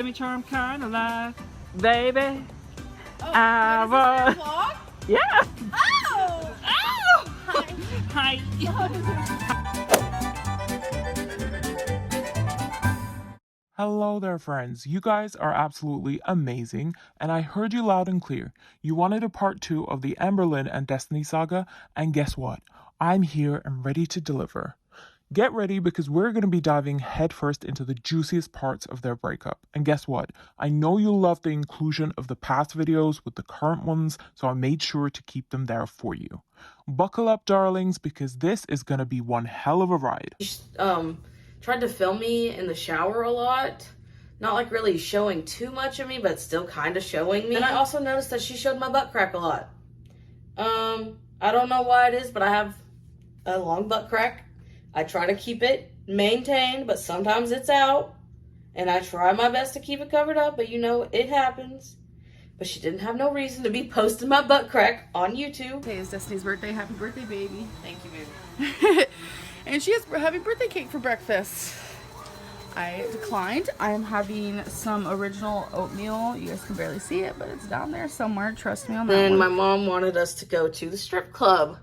Me charm kind of life, baby. Oh, I wait, was. is this your vlog? Yeah. Oh! Oh! Hi. Hello there, friends. You guys are absolutely amazing, and I heard you loud and clear. You wanted a part 2 of the Amberlynn and Destiny saga, and guess what? I'm here and ready to deliver. Get ready because we're going to be diving headfirst into the juiciest parts of their breakup. And guess what? I know you'll love the inclusion of the past videos with the current ones, so I made sure to keep them there for you. Buckle up, darlings, because this is going to be one hell of a ride. Tried to film me in the shower a lot. Not like really showing too much of me, but still kind of showing me. And I also noticed that she showed my butt crack a lot. I don't know why it is, but I have a long butt crack. I try to keep it maintained, but sometimes it's out. And I try my best to keep it covered up, but you know, it happens. But she didn't have no reason to be posting my butt crack on YouTube. Today is Destiny's birthday. Happy birthday, baby. Thank you, baby. And she has having birthday cake for breakfast. I declined. I am having some original oatmeal. You guys can barely see it, but it's down there somewhere. Trust me on that one. And my mom wanted us to go to the strip club.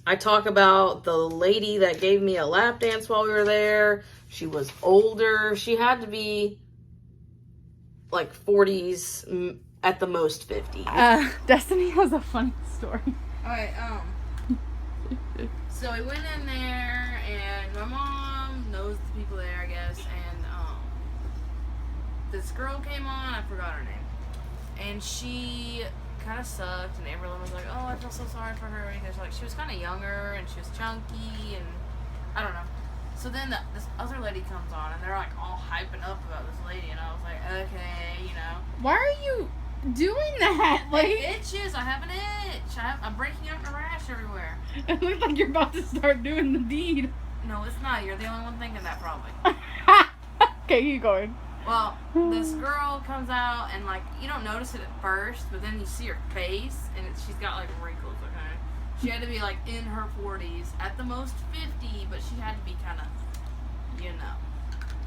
I talk about the lady that gave me a lap dance while we were there. She was older. She had to be like 40s, at the most 50. Destiny has a funny story. Alright, so we went in there, and my mom knows the people there, I guess, and, this girl came on, I forgot her name, and she kind of sucked, and Amberlynn was like, oh, I feel so sorry for her, because, like, she was kind of younger, and she was chunky, and, I don't know. So then this other lady comes on, and they're, like, all hyping up about this lady, and I was like, okay, you know. Why are you doing that? Like, It itches, I have an itch, I'm breaking out in a rash everywhere. it looks like you're about to start doing the deed. No, it's not, you're the only one thinking that, probably. Okay, keep going. Well, this girl comes out, and, like, you don't notice it at first, but then you see her face, and she's got, like, wrinkles, okay? She had to be, like, in her 40s, at the most 50, but she had to be kind of, you know.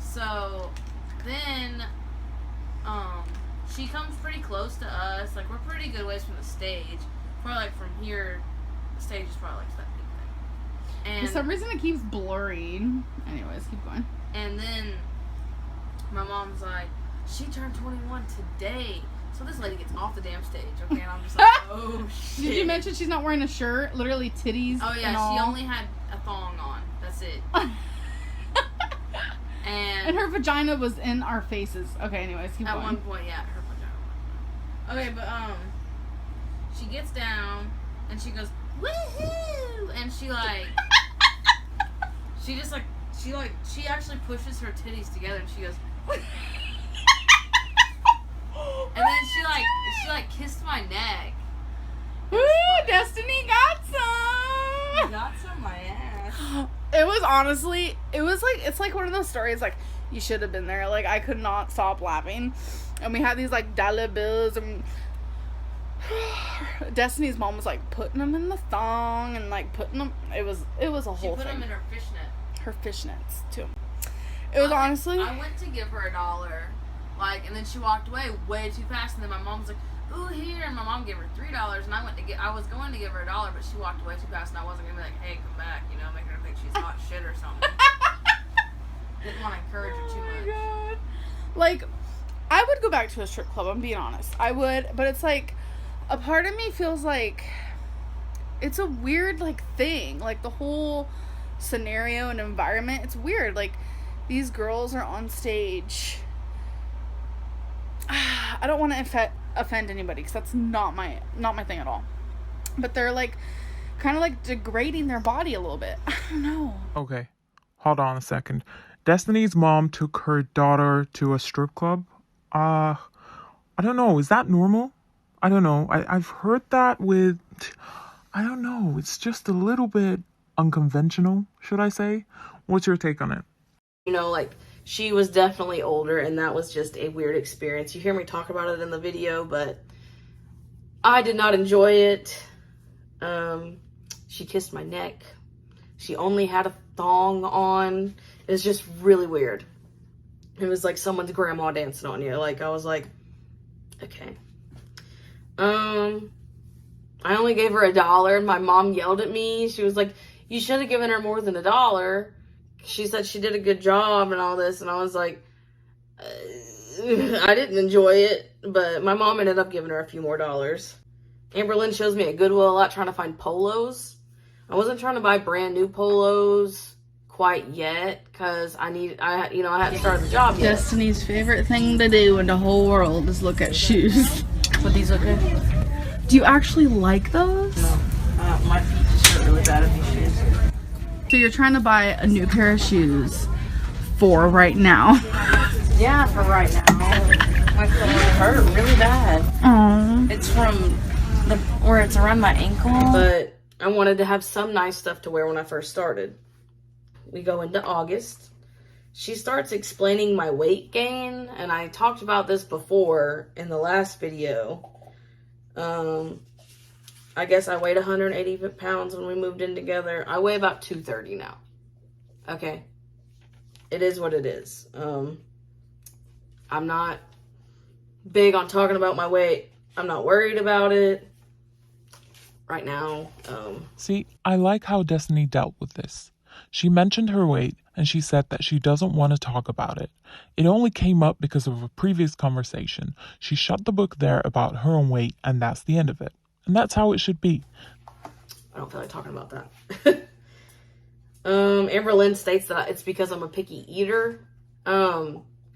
So, then, she comes pretty close to us. Like, we're pretty good ways from the stage. Probably, like, from here, the stage is probably, like, that big thing. And For some reason, it keeps blurring. Anyways, keep going. And then my mom's like, she turned 21 today. So this lady gets off the damn stage, okay? And I'm just like, oh, shit. Did you mention she's not wearing a shirt? Literally titties. Oh, yeah, and all. she only had a thong on. That's it. And her vagina was in our faces. Okay, anyways, keep At going. one point, yeah, her vagina. Okay, but, she gets down, and she goes, woohoo! And she, like, she actually pushes her titties together, and she goes, and then she kissed my neck. Woo! Destiny got some! Got some my ass. It was honestly, it's like one of those stories, like, you should have been there. Like, I could not stop laughing. And we had these, like, dollar bills, and Destiny's mom was, like, putting them in the thong, and, like, putting them, it was a whole thing. She put them in her fishnet. Her fishnets, too. It was honestly... I went to give her $1, like, and then she walked away way too fast, and then my mom was like, ooh, here, and my mom gave her $3, and I was going to give her $1, but she walked away too fast, and I wasn't going to be like, hey, come back, you know, making her think she's hot shit or something. Didn't want to encourage her too much. God. Like, I would go back to a strip club, I'm being honest. I would, but it's like, a part of me feels like it's a weird, like, thing. Like, the whole scenario and environment, it's weird. Like, these girls are on stage. I don't want to offend anybody, because that's not my thing at all. But they're, like, kind of, like, degrading their body a little bit. I don't know. Okay, hold on a second. Destiny's mom took her daughter to a strip club. I don't know. Is that normal? I don't know. I've heard that with... I don't know. It's just a little bit unconventional, should I say? What's your take on it? You know, like, she was definitely older, and that was just a weird experience. You hear me talk about it in the video, but I did not enjoy it. She kissed my neck. She only had a thong on. It was just really weird. It was like someone's grandma dancing on you. Like, I was like, okay. I only gave her $1 and my mom yelled at me. She was like, you should have given her more than $1. She said she did a good job and all this. And I was like, I didn't enjoy it, but my mom ended up giving her a few more dollars. Amberlynn shows me at Goodwill a lot trying to find polos. I wasn't trying to buy brand new polos quite yet because I hadn't started the job yet. Destiny's favorite thing to do in the whole world is look at shoes. But these look good. Do you actually like those? No, my feet just hurt really bad in these shoes. So you're trying to buy a new pair of shoes for right now. Yeah, for right now. My foot hurt really bad. Aww. It's from where it's around my ankle. But I wanted to have some nice stuff to wear when I first started. We go into August. She starts explaining my weight gain, and I talked about this before in the last video. I guess I weighed 180 pounds when we moved in together. I weigh about 230 now. Okay. It is what it is. I'm not big on talking about my weight. I'm not worried about it right now. See, I like how Destiny dealt with this. She mentioned her weight and she said that she doesn't want to talk about it. It only came up because of a previous conversation. She shut the book there about her own weight and that's the end of it. And that's how it should be. I don't feel like talking about that. Amberlynn states that it's because I'm a picky eater.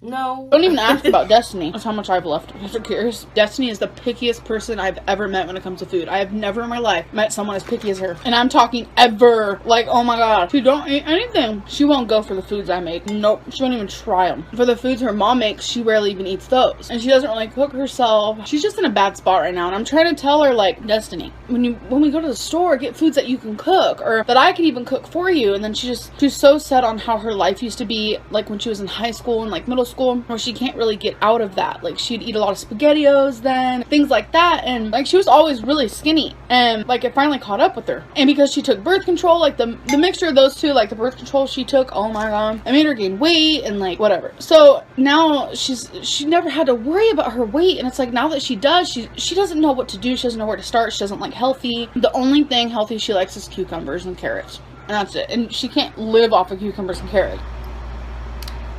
No. Don't even ask about Destiny. That's how much I've left. If you're curious, Destiny is the pickiest person I've ever met when it comes to food. I have never in my life met someone as picky as her. And I'm talking ever. Like, oh my god. She don't eat anything. She won't go for the foods I make. Nope. She won't even try them. For the foods her mom makes, she rarely even eats those. And she doesn't really cook herself. She's just in a bad spot right now. And I'm trying to tell her, like, Destiny, when we go to the store, get foods that you can cook. Or that I can even cook for you. And then she's so set on how her life used to be, like, when she was in high school and, like, middle school, where she can't really get out of that. Like, she'd eat a lot of SpaghettiOs then, things like that, and like she was always really skinny, and like it finally caught up with her. And because she took birth control, like the mixture of those two, like the birth control she took, oh my god, I made her gain weight and like whatever. So now she never had to worry about her weight, and it's like now that she does, she doesn't know what to do. She doesn't know where to start. She doesn't like healthy. The only thing healthy she likes is cucumbers and carrots, and that's it. And she can't live off of cucumbers and carrots.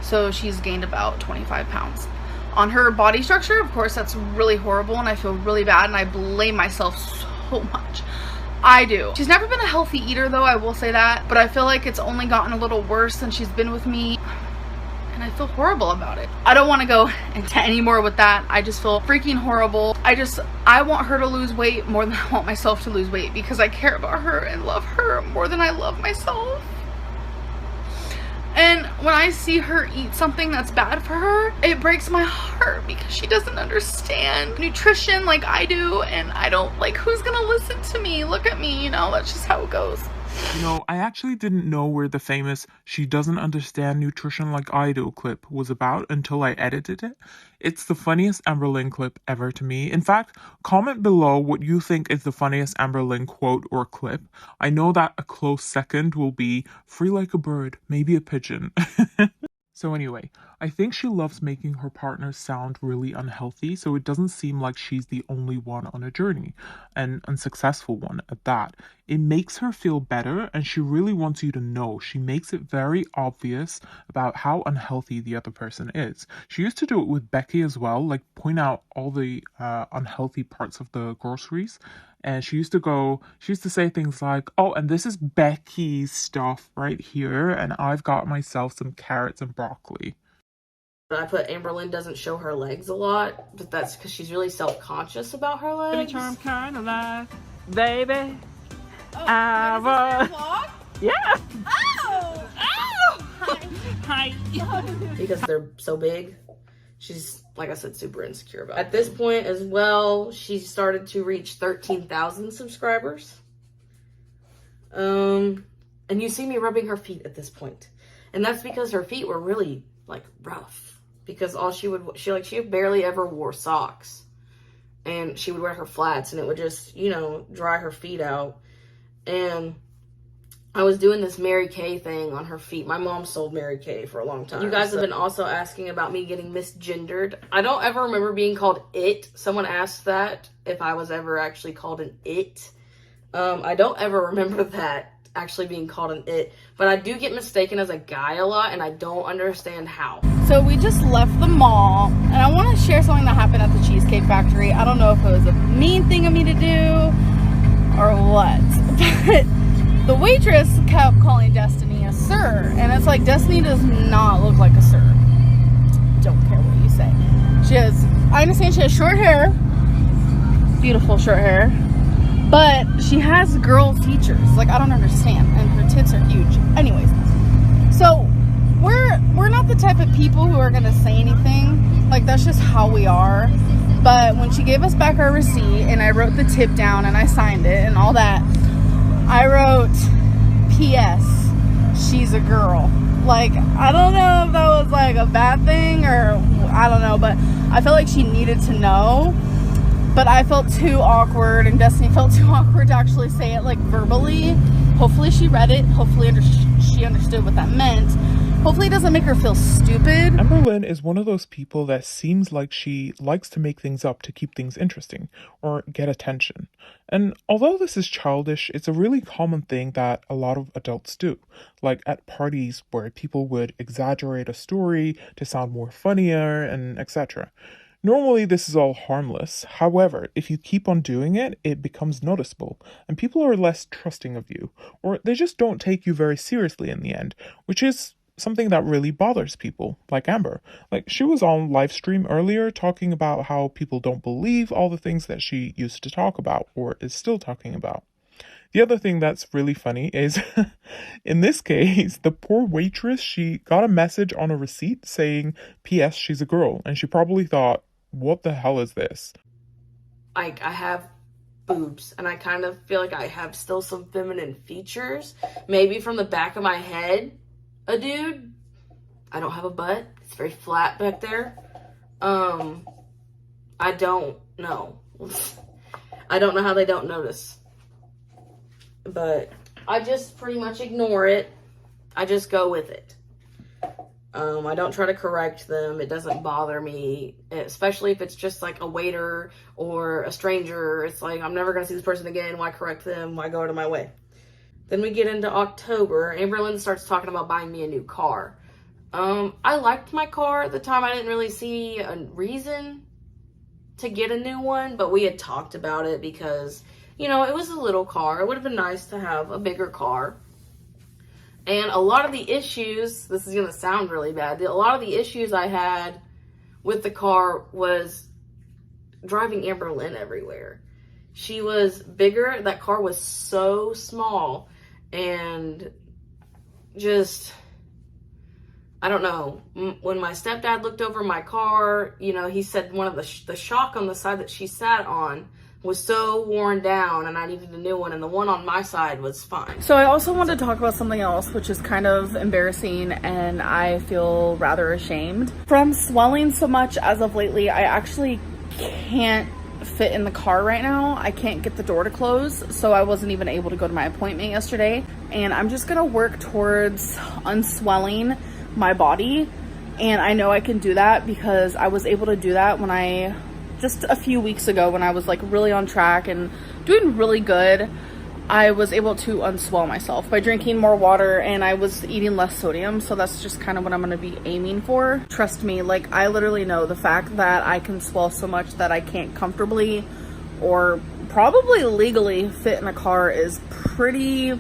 So she's gained about 25 pounds. On her body structure, of course, that's really horrible, and I feel really bad, and I blame myself so much. I do. She's never been a healthy eater, though, I will say that, but I feel like it's only gotten a little worse since she's been with me, and I feel horrible about it. I don't want to go into any more with that. I just feel freaking horrible. I want her to lose weight more than I want myself to lose weight, because I care about her and love her more than I love myself. And when I see her eat something that's bad for her, it breaks my heart because she doesn't understand nutrition like I do, and I don't, like, who's gonna listen to me? Look at me, you know, that's just how it goes. You know, I actually didn't know where the famous "she doesn't understand nutrition like I do" clip was about until I edited it. It's the funniest Amberlynn clip ever to me. In fact, comment below what you think is the funniest Amberlynn quote or clip. I know that a close second will be "free like a bird, maybe a pigeon." So anyway, I think she loves making her partner sound really unhealthy, so it doesn't seem like she's the only one on a journey, an unsuccessful one at that. It makes her feel better, and she really wants you to know. She makes it very obvious about how unhealthy the other person is. She used to do it with Becky as well, like point out all the unhealthy parts of the groceries. And she used to say things like, oh, and this is Becky's stuff right here, and I've got myself some carrots and broccoli. I put Amberlynn doesn't show her legs a lot, but that's because she's really self-conscious about her legs. Charm kind of life, baby. Vlog? Yeah. Oh! Hi. Because they're so big. She's, like I said, super insecure about it. At this point as well, she started to reach 13,000 subscribers. And you see me rubbing her feet at this point. And that's because her feet were really, like, rough. Because all she barely ever wore socks. And she would wear her flats, and it would just, you know, dry her feet out. And I was doing this Mary Kay thing on her feet. My mom sold Mary Kay for a long time. You guys have been also asking about me getting misgendered. I don't ever remember being called it. Someone asked that, if I was ever actually called an it. I don't ever remember that actually being called an it. But I do get mistaken as a guy a lot, and I don't understand how. So we just left the mall, and I want to share something that happened at the Cheesecake Factory. I don't know if it was a mean thing of me to do or what, but the waitress kept calling Destiny a sir, and it's like, Destiny does not look like a sir. Don't care what you say. I understand she has short hair, beautiful short hair, but she has girl features. Like, I don't understand, and her tits are huge. Anyways, so we're not the type of people who are gonna say anything. Like, that's just how we are. But when she gave us back our receipt, and I wrote the tip down, and I signed it, and all that, I wrote, P.S. she's a girl. Like, I don't know if that was like a bad thing, or I don't know, but I felt like she needed to know. But I felt too awkward, and Destiny felt too awkward to actually say it, like, verbally. Hopefully she read it. Hopefully she understood what that meant. Hopefully it doesn't make her feel stupid. Amberlynn is one of those people that seems like she likes to make things up to keep things interesting or get attention. And although this is childish, it's a really common thing that a lot of adults do. Like at parties where people would exaggerate a story to sound more funnier and etc. Normally, this is all harmless. However, if you keep on doing it, it becomes noticeable, and people are less trusting of you, or they just don't take you very seriously in the end, which is something that really bothers people, like Amber. Like, she was on live stream earlier talking about how people don't believe all the things that she used to talk about, or is still talking about. The other thing that's really funny is, in this case, the poor waitress, she got a message on a receipt saying, P.S. she's a girl, and she probably thought, what the hell is this? I have boobs, and I kind of feel like I have still some feminine features. Maybe from the back of my head, a dude. I don't have a butt. It's very flat back there. I don't know. I don't know how they don't notice. But I just pretty much ignore it. I just go with it. I don't try to correct them. It doesn't bother me, especially if it's just like a waiter or a stranger. It's like, I'm never going to see this person again. Why correct them? Why go out of my way? Then we get into October. Amberlynn starts talking about buying me a new car. I liked my car at the time. I didn't really see a reason to get a new one, but we had talked about it because, you know, it was a little car. It would have been nice to have a bigger car. And a lot of the issues, this is going to sound really bad, a lot of the issues I had with the car was driving Amberlynn everywhere. She was bigger, that car was so small, and just, I don't know, when my stepdad looked over my car, you know, he said one of the shock on the side that she sat on was so worn down and I needed a new one, and the one on my side was fine. So I also want to talk about something else, which is kind of embarrassing, and I feel rather ashamed. From swelling so much as of lately, I actually can't fit in the car right now. I can't get the door to close, so I wasn't even able to go to my appointment yesterday, and I'm just gonna work towards unswelling my body, and I know I can do that because I was able to do that when just a few weeks ago when I was like really on track and doing really good. I was able to unswell myself by drinking more water, and I was eating less sodium, so that's just kind of what I'm going to be aiming for. Trust me, like, I literally know the fact that I can swell so much that I can't comfortably or probably legally fit in a car is pretty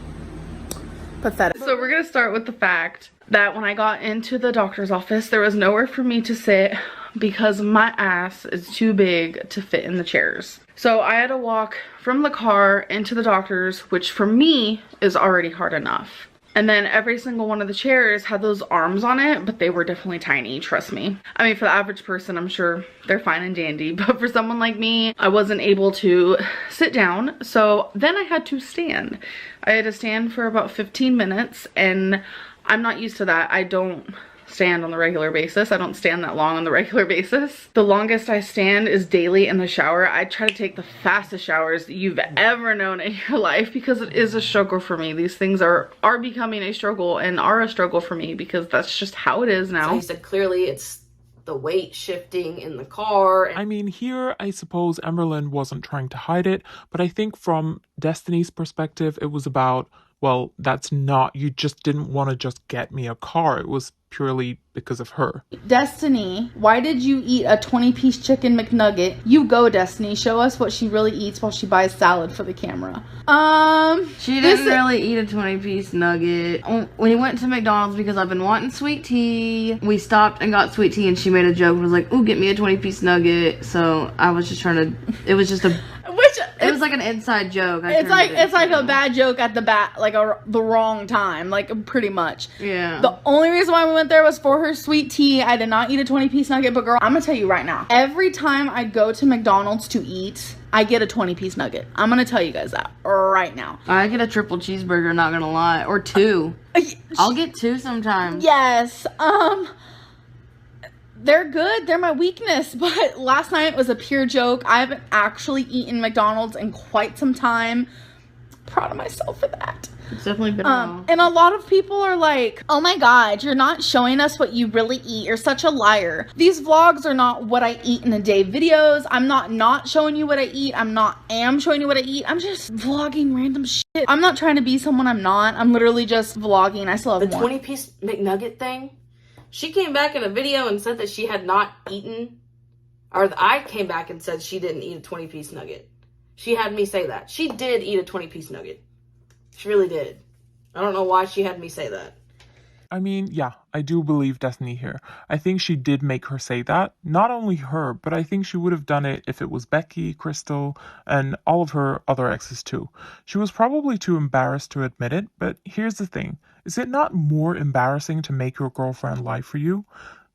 pathetic. So we're going to start with the fact that when I got into the doctor's office, there was nowhere for me to sit because my ass is too big to fit in the chairs. So I had to walk from the car into the doctor's, which for me is already hard enough. And then every single one of the chairs had those arms on it, but they were definitely tiny, trust me. I mean, for the average person, I'm sure they're fine and dandy, but for someone like me, I wasn't able to sit down. So then I had to stand. I had to stand for about 15 minutes, and I'm not used to that. I don't stand on the regular basis. I don't stand that long on the regular basis. The longest I stand is daily in the shower. I try to take the fastest showers that you've ever known in your life because it is a struggle for me. These things are becoming a struggle and are a struggle for me because that's just how it is now. So he said clearly it's the weight shifting in the car. I mean, here, I suppose Amberlynn wasn't trying to hide it, but I think from Destiny's perspective, it was about, well, that's not, you just didn't want to just get me a car. It was purely because of her. Destiny, why did you eat a 20-piece chicken McNugget? You go, Destiny. Show us what she really eats while she buys salad for the camera. She didn't really eat a 20-piece nugget. When he went to McDonald's because I've been wanting sweet tea, we stopped and got sweet tea and she made a joke and was like, ooh, get me a 20-piece nugget. So I was just trying to, it was just a... It was like an inside joke. It's like a bad joke at the wrong time, like pretty much. Yeah. The only reason why we went there was for her sweet tea. I did not eat a 20-piece nugget, but girl, I'm gonna tell you right now. Every time I go to McDonald's to eat, I get a 20-piece nugget. I'm gonna tell you guys that right now. I get a triple cheeseburger, not gonna lie, or 2. I'll get 2 sometimes. Yes. They're good. They're my weakness. But last night was a pure joke. I haven't actually eaten McDonald's in quite some time. Proud of myself for that. It's definitely been a while. And a lot of people are like, oh my God, you're not showing us what you really eat. You're such a liar. These vlogs are not what I eat in a day videos. I'm not showing you what I eat. am showing you what I eat. I'm just vlogging random shit. I'm not trying to be someone I'm not. I'm literally just vlogging. I still have the more. 20-piece McNugget thing. She came back in a video and said that she had not eaten, or I came back and said she didn't eat a 20-piece nugget. She had me say that. She did eat a 20-piece nugget. She really did. I don't know why she had me say that. I mean, yeah, I do believe Destiny here. I think she did make her say that. Not only her, but I think she would have done it if it was Becky, Crystal, and all of her other exes too. She was probably too embarrassed to admit it, but here's the thing. Is it not more embarrassing to make your girlfriend lie for you?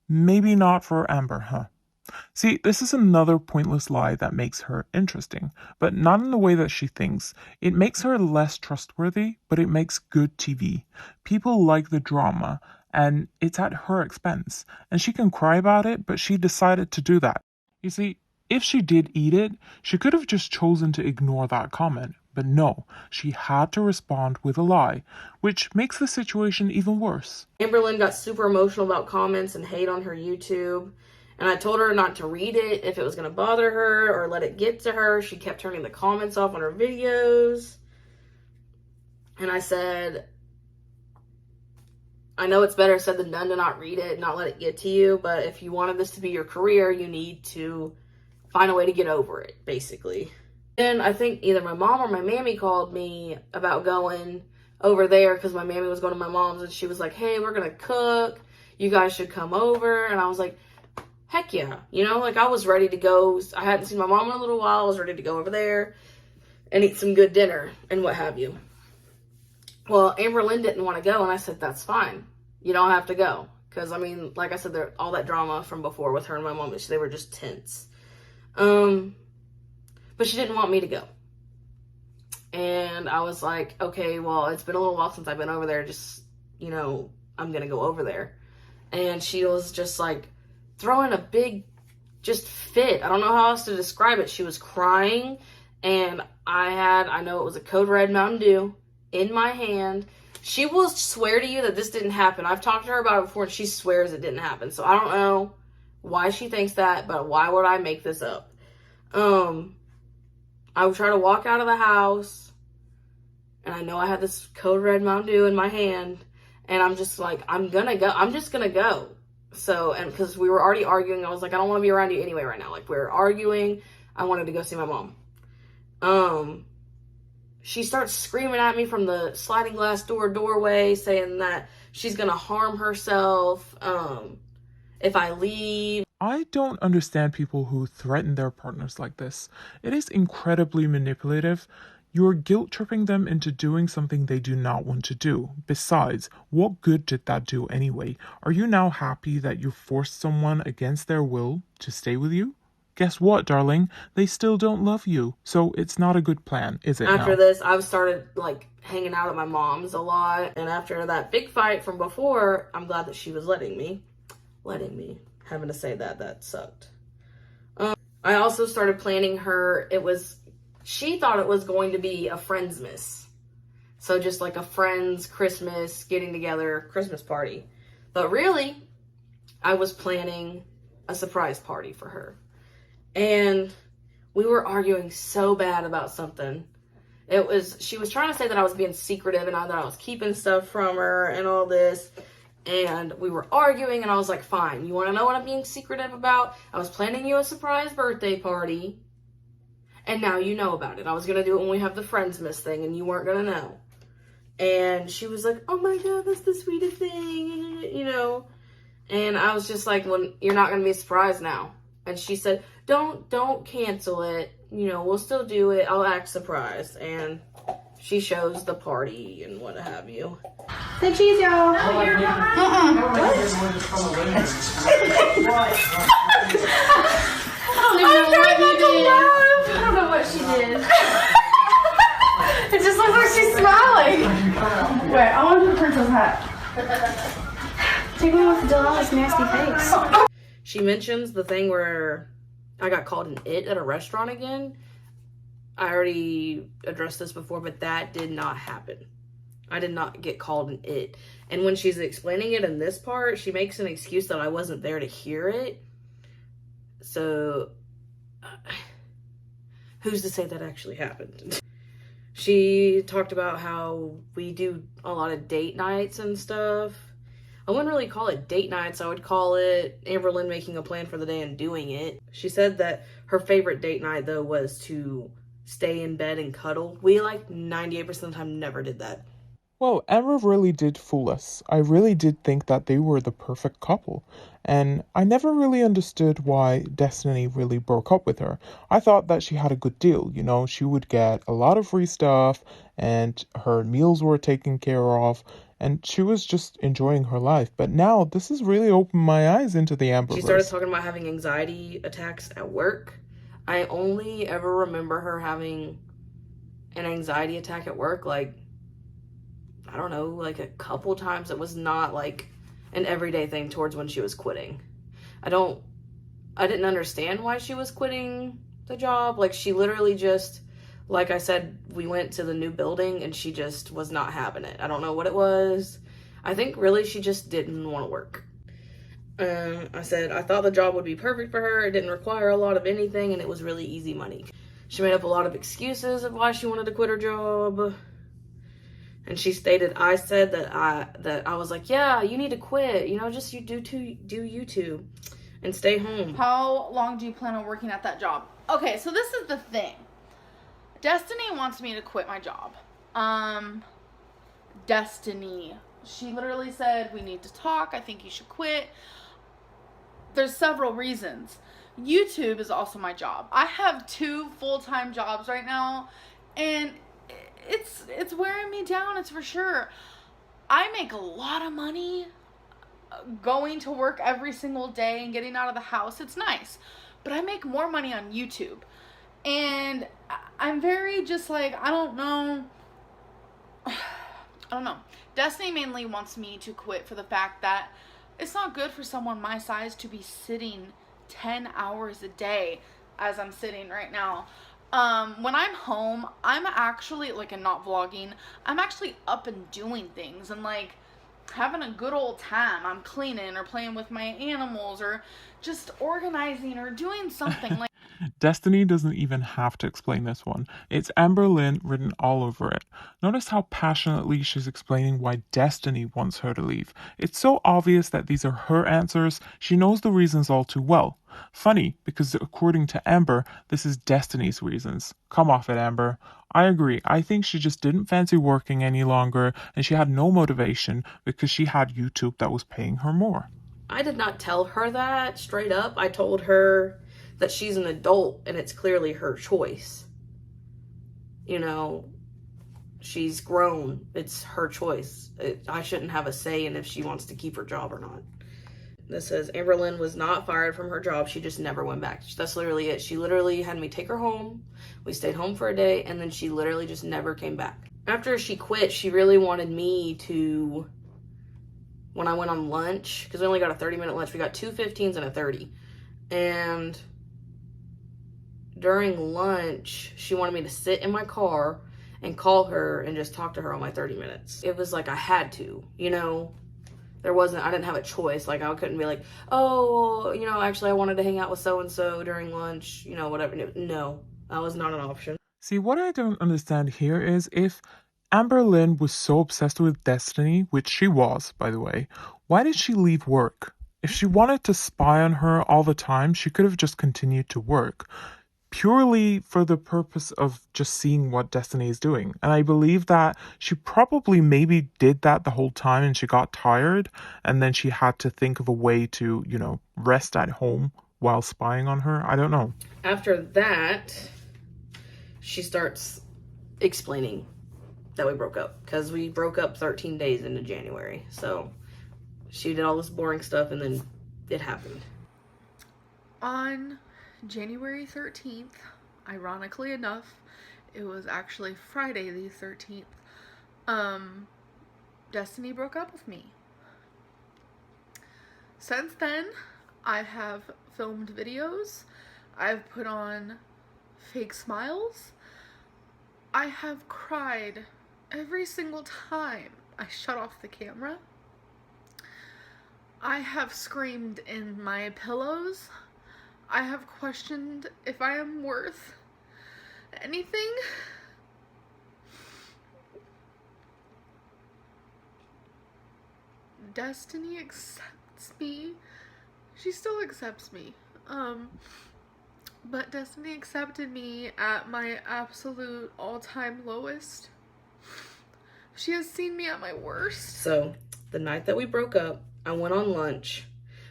Maybe not for Amber, huh? See, this is another pointless lie that makes her interesting, but not in the way that she thinks. It makes her less trustworthy, but it makes good TV. People like the drama, and it's at her expense. And she can cry about it, but she decided to do that. You see, if she did eat it, she could have just chosen to ignore that comment. But no, she had to respond with a lie, which makes the situation even worse. Amberlynn got super emotional about comments and hate on her YouTube. And I told her not to read it if it was going to bother her or let it get to her. She kept turning the comments off on her videos. And I said, I know it's better said than done to not read it and not let it get to you. But if you wanted this to be your career, you need to find a way to get over it, basically. Then I think either my mom or my mammy called me about going over there because my mammy was going to my mom's and she was like, hey, we're going to cook. You guys should come over. And I was like, heck yeah. You know, like I was ready to go. I hadn't seen my mom in a little while. I was ready to go over there and eat some good dinner and what have you. Well, Amberlynn didn't want to go. And I said, that's fine. You don't have to go. Because, I mean, like I said, all that drama from before with her and my mom, they were just tense. But she didn't want me to go. And I was like, okay, well, it's been a little while since I've been over there. Just, you know, I'm going to go over there. And she was just like throwing a big just fit. I don't know how else to describe it. She was crying. And I know it was a Code Red Mountain Dew in my hand. She will swear to you that this didn't happen. I've talked to her about it before and she swears it didn't happen. So I don't know why she thinks that, but why would I make this up? I would try to walk out of the house, and I know I had this Code Red Mountain Dew in my hand, and I'm just like, I'm gonna go. I'm just gonna go. So, and because we were already arguing, I was like, I don't want to be around you anyway right now. Like, we were arguing. I wanted to go see my mom. She starts screaming at me from the sliding glass doorway, saying that she's gonna harm herself if I leave. I don't understand people who threaten their partners like this. It is incredibly manipulative. You're guilt-tripping them into doing something they do not want to do. Besides, what good did that do anyway? Are you now happy that you forced someone against their will to stay with you? Guess what, darling? They still don't love you. So it's not a good plan, is it? After this, I've started like hanging out at my mom's a lot. And after that big fight from before, I'm glad that she was letting me. letting me. Having to say that sucked. I also started planning her, she thought it was going to be a Friendsmas. So just like a friends Christmas, getting together, Christmas party. But really, I was planning a surprise party for her. And we were arguing so bad about something. She was trying to say that I was being secretive and that I was keeping stuff from her and all this. And we were arguing, and I was like, fine, you want to know what I'm being secretive about? I was planning you a surprise birthday party, and now you know about it. I was going to do it when we have the Friendsmas thing, and you weren't going to know. And she was like, oh my God, that's the sweetest thing, you know. And I was just like, well, you're not going to be surprised now. And she said, don't cancel it. You know, we'll still do it. I'll act surprised. And she shows the party and what have you. Say cheese, y'all. No, you're not. I don't know what she did. It just looks like she's smiling. Wait, I want to do the princess hat. Take me with Delilah's nasty face. She mentions the thing where I got called an it at a restaurant again. I already addressed this before, but that did not happen. I did not get called an it. And when she's explaining it in this part, she makes an excuse that I wasn't there to hear it. So, who's to say that actually happened? She talked about how we do a lot of date nights and stuff. I wouldn't really call it date nights. I would call it Amberlynn making a plan for the day and doing it. She said that her favorite date night, though, was to stay in bed and cuddle. We, like, 98% of the time never did that. Well, Amber really did fool us. I really did think that they were the perfect couple. And I never really understood why Destiny really broke up with her. I thought that she had a good deal. You know, she would get a lot of free stuff and her meals were taken care of. And she was just enjoying her life. But now this has really opened my eyes into the Amberverse. She started talking about having anxiety attacks at work. I only ever remember her having an anxiety attack at work, like, I don't know, like a couple times. It was not like an everyday thing towards when she was quitting. I didn't understand why she was quitting the job. Like, she literally just, like I said, we went to the new building and she just was not having it. I don't know what it was. I think really she just didn't want to work. I said, I thought the job would be perfect for her. It didn't require a lot of anything and it was really easy money. She made up a lot of excuses of why she wanted to quit her job. And she stated, I said that I was like, yeah, you need to quit. You know, just you do YouTube and stay home. How long do you plan on working at that job? Okay, so this is the thing. Destiny wants me to quit my job. Destiny. She literally said, we need to talk. I think you should quit. There's several reasons. YouTube is also my job. I have 2 full-time jobs right now, and it's wearing me down, it's for sure. I make a lot of money going to work every single day and getting out of the house. It's nice. But I make more money on YouTube. And I'm very just like, I don't know. Destiny mainly wants me to quit for the fact that it's not good for someone my size to be sitting 10 hours a day as I'm sitting right now. When I'm home, I'm actually, like, and not vlogging, I'm actually up and doing things and, like, having a good old time. I'm cleaning or playing with my animals or just organizing or doing something. Like, Destiny doesn't even have to explain this one. It's Amberlynn written all over it. Notice how passionately she's explaining why Destiny wants her to leave. It's so obvious that these are her answers. She knows the reasons all too well. Funny, because according to Amber, this is Destiny's reasons. Come off it, Amber. I agree. I think she just didn't fancy working any longer, and she had no motivation because she had YouTube that was paying her more. I did not tell her that straight up. I told her that she's an adult and it's clearly her choice. You know, she's grown. It's her choice. I shouldn't have a say in if she wants to keep her job or not. This says, Amberlynn was not fired from her job. She just never went back. That's literally it. She literally had me take her home. We stayed home for a day, and then she literally just never came back. After she quit, she really wanted me to when I went on lunch, because we only got a 30-minute lunch. We got 2 15s and a 30. And during lunch, she wanted me to sit in my car and call her and just talk to her on my 30 minutes. It was like I had to, you know? I didn't have a choice. Like, I couldn't be like, oh, you know, actually I wanted to hang out with so-and-so during lunch, you know, whatever. No, that was not an option. See, what I don't understand here is if Amberlynn was so obsessed with Destiny, which she was, by the way, why did she leave work? If she wanted to spy on her all the time, she could have just continued to work, purely for the purpose of just seeing what Destiny is doing. And I believe that she probably maybe did that the whole time and she got tired and then she had to think of a way to, you know, rest at home while spying on her. I don't know. After that, she starts explaining that we broke up, because we broke up 13 days into January. So she did all this boring stuff and then it happened. On January 13th, ironically enough, it was actually Friday the 13th, Destiny broke up with me. Since then, I have filmed videos, I've put on fake smiles, I have cried every single time I shut off the camera, I have screamed in my pillows, I have questioned if I am worth anything. Destiny accepts me. She still accepts me. But Destiny accepted me at my absolute all-time lowest. She has seen me at my worst. So, the night that we broke up, I went on lunch,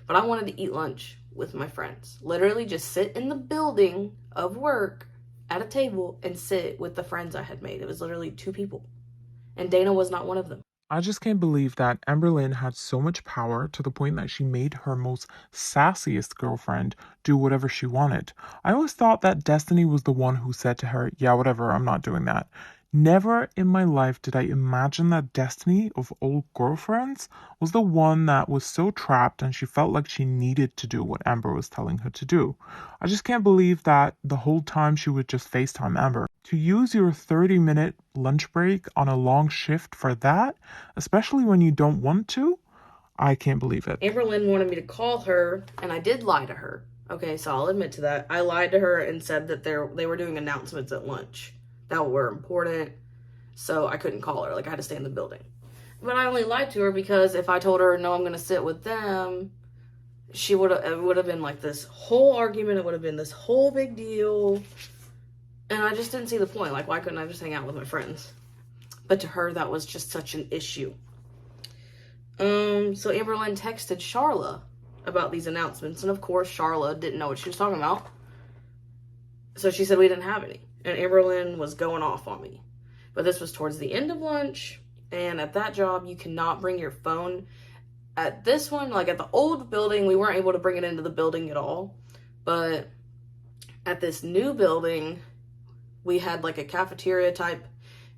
but I wanted to eat lunch with my friends. Literally just sit in the building of work at a table and sit with the friends I had made. It was literally 2 people. And Dana was not one of them. I just can't believe that Amberlynn had so much power to the point that she made her most sassiest girlfriend do whatever she wanted. I always thought that Destiny was the one who said to her, yeah, whatever, I'm not doing that. Never in my life did I imagine that Destiny, of old girlfriends, was the one that was so trapped and she felt like she needed to do what Amber was telling her to do. I just can't believe that the whole time she would just FaceTime Amber. To use your 30-minute lunch break on a long shift for that, especially when you don't want to, I can't believe it. Amberlynn wanted me to call her, and I did lie to her. Okay, so I'll admit to that. I lied to her and said that they were doing announcements at lunch that were important, so I couldn't call her. Like, I had to stay in the building. But I only lied to her because if I told her, no, I'm going to sit with them, it would have been like this whole argument. It would have been this whole big deal. And I just didn't see the point. Like, why couldn't I just hang out with my friends? But to her, that was just such an issue. So Amberlynn texted Charla about these announcements. And of course, Charla didn't know what she was talking about. So she said we didn't have any. And Amberlynn was going off on me. But this was towards the end of lunch. And at that job, you cannot bring your phone. At this one, like at the old building, we weren't able to bring it into the building at all. But at this new building, we had like a cafeteria type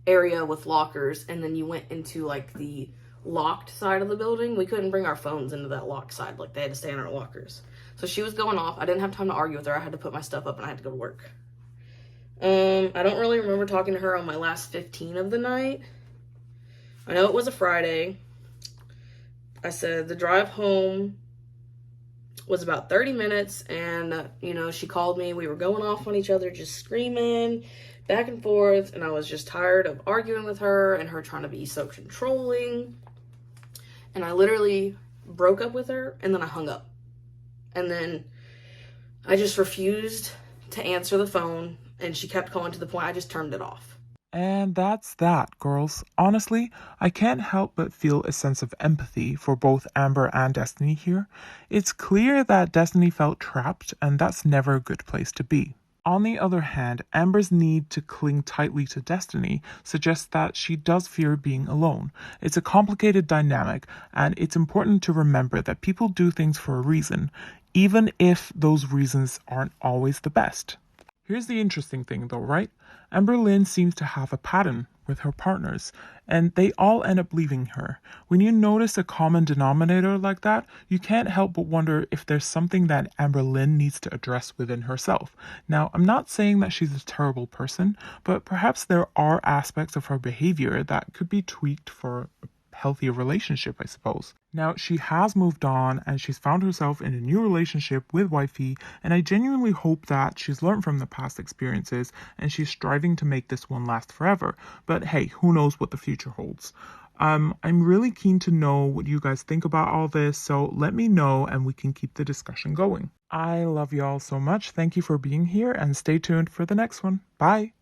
area with lockers. And then you went into like the locked side of the building. We couldn't bring our phones into that locked side. Like, they had to stay in our lockers. So she was going off. I didn't have time to argue with her. I had to put my stuff up and I had to go to work. I don't really remember talking to her on my last 15 of the night. I know it was a Friday. I said the drive home was about 30 minutes and, you know, she called me. We were going off on each other, just screaming back and forth. And I was just tired of arguing with her and her trying to be so controlling. And I literally broke up with her and then I hung up. And then I just refused to answer the phone. And she kept calling to the point I just turned it off. And that's that, girls. Honestly, I can't help but feel a sense of empathy for both Amber and Destiny here. It's clear that Destiny felt trapped, and that's never a good place to be. On the other hand, Amber's need to cling tightly to Destiny suggests that she does fear being alone. It's a complicated dynamic, and it's important to remember that people do things for a reason, even if those reasons aren't always the best. Here's the interesting thing though, right? Amberlynn seems to have a pattern with her partners, and they all end up leaving her. When you notice a common denominator like that, you can't help but wonder if there's something that Amberlynn needs to address within herself. Now, I'm not saying that she's a terrible person, but perhaps there are aspects of her behavior that could be tweaked for a healthier relationship, I suppose. Now, she has moved on and she's found herself in a new relationship with Wifey, and I genuinely hope that she's learned from the past experiences and she's striving to make this one last forever. But hey, who knows what the future holds. I'm really keen to know what you guys think about all this, so let me know and we can keep the discussion going. I love y'all so much. Thank you for being here and stay tuned for the next one. Bye.